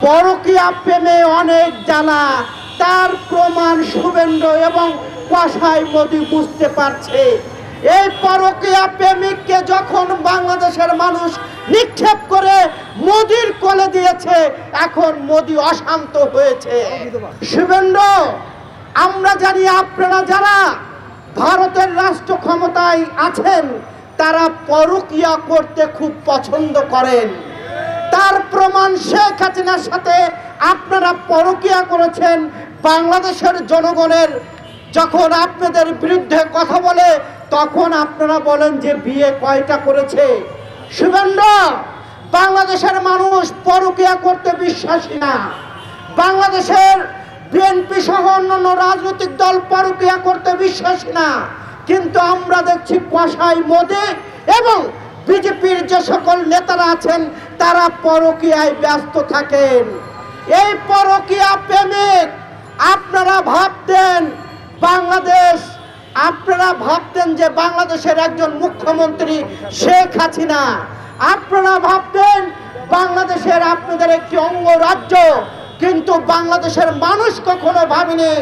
পরকীয়া প্রেমে অনেক জ্বালা, তার প্রমাণ শুভেন্দু এবং কসাই মোদি বুঝতে পারছে। এই পরকীয়া প্রেমিককে যখন বাংলাদেশের মানুষ নিক্ষেপ করে মোদির কোলে দিয়েছে, এখন মোদি অশান্ত হয়েছে। শুভেন্দু, আমরা জানি আপনারা যারা ভারতের রাষ্ট্র ক্ষমতায় আছেন তারা পরকীয়া করতে খুব পছন্দ করেন। তার প্রমাণ শেখ হাসিনার সাথে আপনারা পরকীয়া করেছেন। বাংলাদেশের জনগণের যখন আপনাদের বিরুদ্ধে কথা বলে তখন আপনারা বলেন যে বিয়ে কয়টা করেছে। শুভেন্দু, বাংলাদেশের মানুষ পরকীয়া করতে বিশ্বাসী না। বাংলাদেশের বিএনপি সহ অন্যান্য রাজনৈতিক দল পরকীয়া করতে বিশ্বাসী না, কিন্তু আমরা দেখছি কসাই মোদি এবং বিজেপির যে সকল নেতারা আছেন তারা পরকীয়ায় ব্যস্ত থাকেন। এই পরকীয়া প্রেমিক আপনারা ভাবতেন যে বাংলাদেশের একজন মুখ্যমন্ত্রী শেখ হাসিনা, আপনারা ভাবতেন বাংলাদেশের আপনাদের একটি অঙ্গরাজ্য, কিন্তু বাংলাদেশের মানুষ কখনো ভাবেনি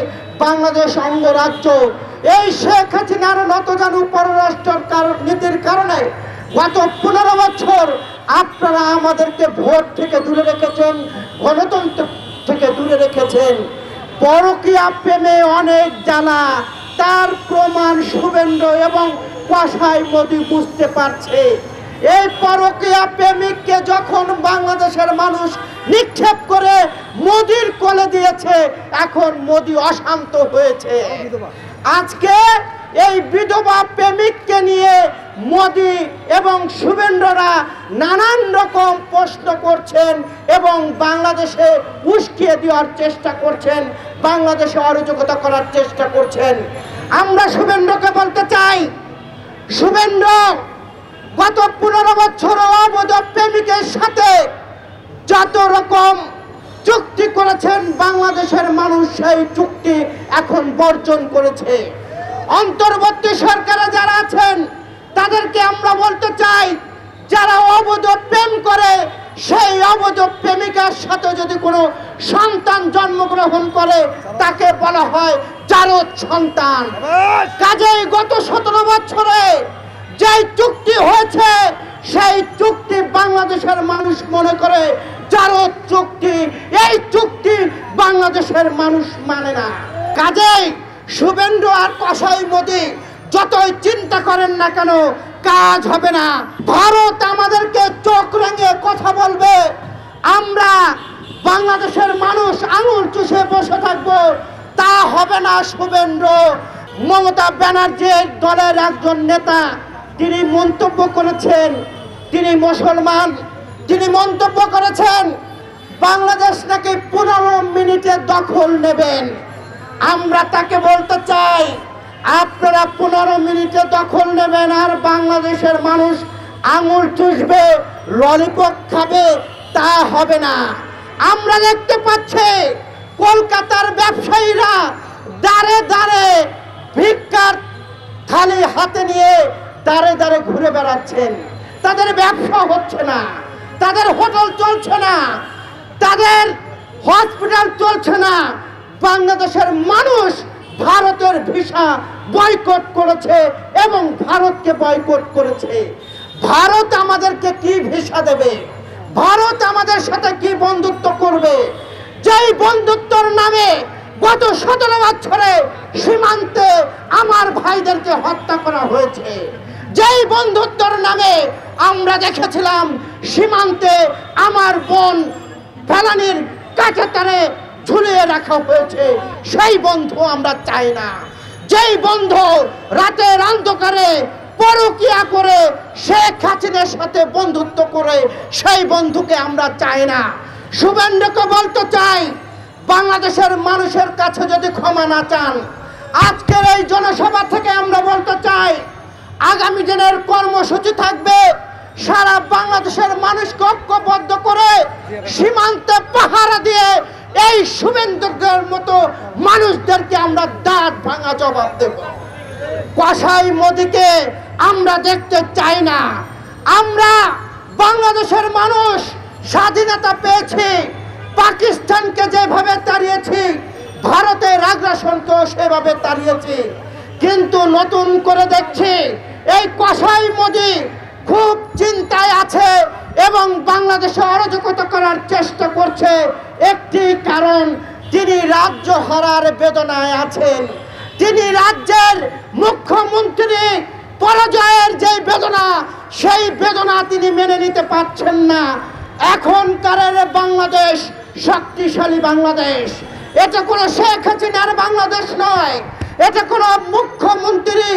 বাংলাদেশ অঙ্গরাজ্য। এই শেখ হাসিনার নতজানু পররাষ্ট্র নীতির কারণে গত 15 বছর আপনারা আমাদেরকে ভোট থেকে দূরে রেখেছেন, গণতন্ত্র থেকে দূরে রেখেছেন। পরকীয়া প্রেমে অনেক জ্বালা, তার প্রমাণ শুভেন্দু এবং কসাই মোদি বুঝতে পারছে। এই পরকীয়া প্রেমিককে যখন বাংলাদেশের মানুষ নিক্ষেপ করে মোদির কোলে দিয়েছে, এখন মোদি অশান্ত হয়েছে। আজকে এই বিধবা প্রেমিককে নিয়ে মোদি এবং শুভেন্দুরা নানান রকম প্রশ্ন করছেন এবং বাংলাদেশে উস্কিয়ে দেওয়ার চেষ্টা করছেন, বাংলাদেশে অরাজকতা করার চেষ্টা করছেন। আমরা শুভেন্দুকে বলতে চাই, শুভেন্দু গত 15 বছর অবৈধ প্রেমিকের সাথে যত রকম চুক্তি করেছেন বাংলাদেশের মানুষ সেই চুক্তি এখন বর্জন করেছে। অন্তর্বর্তী সরকারে যারা আছেন তাদেরকে আমরা বলতে চাই, যারা অবৈধ প্রেম করে সেই অবৈধ প্রেমিকার সাথে যদি কোনো সন্তান জন্মগ্রহণ করে তাকে বলা হয় জারজ সন্তান। কাজেই গত 17 বছরে যে চুক্তি হয়েছে সেই চুক্তি বাংলাদেশের মানুষ মনে করে জারজ চুক্তি। এই চুক্তি বাংলাদেশের মানুষ মানে না। কাজেই শুভেন্দু আর কসাই মোদি যতই চিন্তা করেন না কেন কাজ হবে না। ভারত আমাদেরকে চোখ রাঙিয়ে কথা বলবে, আমরা বাংলাদেশের মানুষ আঙুল চুষে বসে থাকবো, তা হবে না। শুভেন্দু, মমতা ব্যানার্জির দলের একজন নেতা তিনি মন্তব্য করেছেন, তিনি মুসলমান, তিনি মন্তব্য করেছেন বাংলাদেশ নাকি 15 মিনিটে দখল নেবেন। আমরা তাকে বলতে চাই, আপনারা 15 মিনিটে দখল নেবেন আর বাংলাদেশের মানুষ আঙুল চুষবে, ললিপপ খাবে, তা হবে না। আমরা দেখতে পাচ্ছি কলকাতার ব্যবসায়ীরা দাঁড়ে দাঁড়ে ভিক্ষার থালি হাতে নিয়ে দাঁড়ে দাঁড়ে ঘুরে বেড়াচ্ছেন। তাদের ব্যবসা হচ্ছে না, তাদের হোটেল চলছে না, তাদের হসপিটাল চলছে না। বাংলাদেশের মানুষ ভারতের ভিসা বয়কট করেছে এবং ভারতকে বয়কট করেছে। ভারত আমাদেরকে কি ভিসা দেবে? ভারত আমাদের সাথে কি বন্ধুত্ব করবে? যেই বন্ধুত্বর নামে গত 17 বছরে সীমান্তে আমার ভাইদেরকে হত্যা করা হয়েছে, যেই বন্ধুত্বর নামে আমরা দেখেছিলাম সীমান্তে আমার বোন ফেলানির কাছে তারে ঝুলিয়ে রাখা হয়েছে, সেই বন্ধু আমরা চাই না। যেই বন্ধু রাতের অন্ধকারে পরকীয়া করে শেখ হাসিনার সাথে বন্ধুত্ব করে সেই বন্ধুকে আমরা চাই না। শুভেন্দুকে বলতে চাই, বাংলাদেশের মানুষের কাছে যদি ক্ষমা না চান, আজকের এই জনসভা থেকে আমরা বলতে চাই আগামী দিনের কর্মসূচি থাকবে সারা বাংলাদেশের মানুষকে ঐক্যবদ্ধ করে সীমান্তে পাহারা দিয়ে এই শুভেন্দুদের মতো মানুষদেরকে আমরা দাঁত ভাঙা জবাব দেব। কসাই মোদিকে আমরা দেখতে চাই না। আমরা বাংলাদেশের মানুষ স্বাধীনতা পেয়েছি, ভারতের আগ্রাসনকেও সেভাবে তাড়িয়েছি। কিন্তু নতুন করে দেখছি এই কসাই মোদি খুব চিন্তায় আছে এবং বাংলাদেশে অরাজকতা করার চেষ্টা করছে। একটি কারণ, তিনি রাজ্য হারার বেদনায় আছেন। তিনি রাজ্যের মুখ্যমন্ত্রী পরাজয়ের যে বেদনা, সেই বেদনা তিনি মেনে নিতে পারছেন না। এখনকার বাংলাদেশ শক্তিশালী বাংলাদেশ, এটা কোনো শেখ হাসিনার বাংলাদেশ নয়, এটা কোনো মুখ্যমন্ত্রী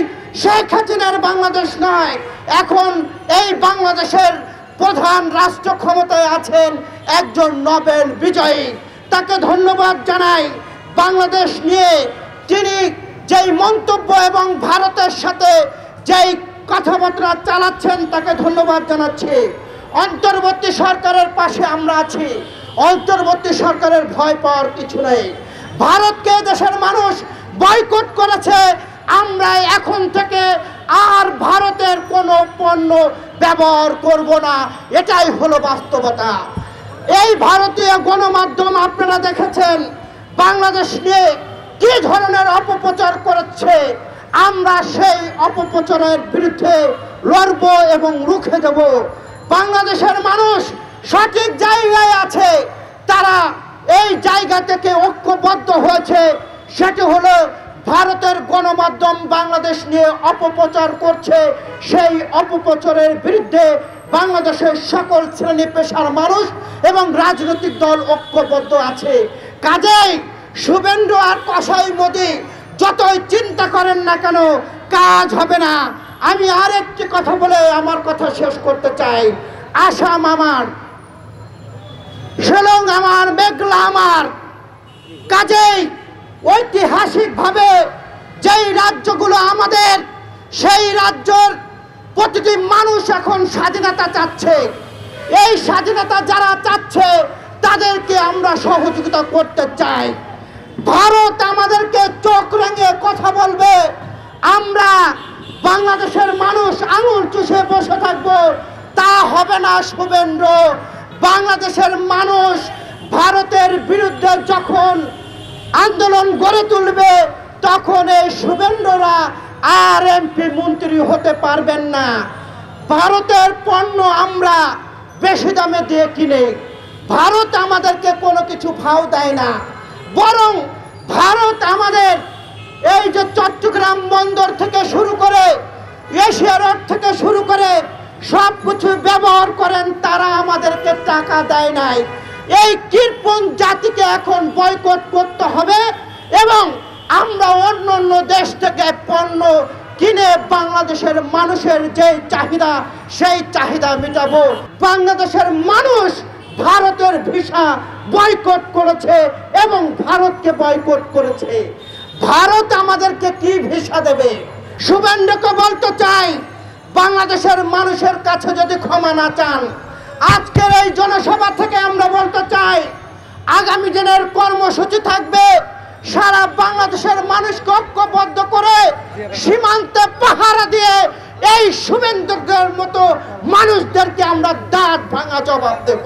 শেখ হাসিনার বাংলাদেশ নয়। এখন এই বাংলাদেশের প্রধান রাষ্ট্র ক্ষমতায় আছেন একজন নোবেল বিজয়ী। তাকে ধন্যবাদ জানাই। বাংলাদেশ নিয়ে তিনি যেই মন্তব্য এবং ভারতের সাথে যেই কথাবার্তা চালাচ্ছেন তাকে ধন্যবাদ জানাচ্ছি। অন্তর্বর্তী সরকারের পাশে আমরা আছি। অন্তর্বর্তী সরকারের ভয় পাওয়ার কিছু নেই। ভারতকে দেশের মানুষ বয়কট করেছে। আমরা এখন থেকে আর ভারতের কোনো পণ্য ব্যবহার করব না, এটাই হলো বাস্তবতা। এই ভারতীয় গণমাধ্যম আপনারা দেখেছেন বাংলাদেশ নিয়ে কি ধরনের অপপ্রচার করেছে। আমরা সেই অপপ্রচারের বিরুদ্ধে লড়ব এবং রুখে দেব। বাংলাদেশের মানুষ সঠিক জায়গায় আছে, তারা এই জায়গা থেকে ঐক্যবদ্ধ হয়েছে। সেটি হলো ভারতের গণমাধ্যম বাংলাদেশ নিয়ে অপপ্রচার করছে, সেই অপপ্রচারের বিরুদ্ধে বাংলাদেশের সকল শ্রেণী পেশার মানুষ এবং রাজনৈতিক দল ঐক্যবদ্ধ আছে। কাজেই শুভেন্দু আর কসাই মোদি যতই চিন্তা করেন না কেন কাজ হবে না। আমি আরেকটি কথা বলে আমার কথা শেষ করতে চাই। আসাম আমার, শিলং আমার, মেঘলা আমার। কাজেই ঐতিহাসিকভাবে যেই রাজ্যগুলো আমাদের, সেই রাজ্যের প্রতিটি মানুষ এখন স্বাধীনতা চাচ্ছে। এই স্বাধীনতা যারা চাচ্ছে তাদেরকে আমরা সহযোগিতা করতে চাই। ভারত আমাদেরকে চোখ রাঙিয়ে কথা বলবে, আমরা বাংলাদেশের মানুষ আঙুল চুষে বসে থাকবো, তা হবে না শুভেন্দু। বাংলাদেশের মানুষ ভারতের বিরুদ্ধে যখন আন্দোলন গড়ে তুলবে তখন এই শুভেন্দুরা আর এমপি মন্ত্রী হতে পারবেন না। ভারতের পণ্য আমরা বেশি দামে দিয়ে কিনে, ভারত আমাদেরকে কোনো কিছু ভাও দেয় না। বরং ভারত আমাদের এই যে চট্টগ্রাম বন্দর থেকে শুরু করে এশিয়া রোড থেকে শুরু করে সব কিছু ব্যবহার করেন, তারা আমাদেরকে টাকা দেয় নাই। এই কৃপণ জাতিকে এখন বয়কট করতে হবে এবং আমরা অন্য অন্য দেশ থেকে পণ্য কিনে বাংলাদেশের মানুষের যে চাহিদা, সেই চাহিদা মেটাবো। বাংলাদেশের মানুষ ভারতের ভিসা বয়কট করেছে এবং ভারতকে বয়কট করেছে। ভারত আমাদেরকে কি ভিসা দেবে? শুভেন্দুকে বলতে চাই, বাংলাদেশের মানুষের কাছে যদি ক্ষমা না চান, আজকের এই জনসভা থেকে আমরা বলতে চাই আগামী দিনের কর্মসূচি থাকবে সারা বাংলাদেশের মানুষকে ঐক্যবদ্ধ করে সীমান্তে পাহারা দিয়ে এই শুভেন্দুদের মতো মানুষদেরকে আমরা দাঁত ভাঙা জবাব দেব।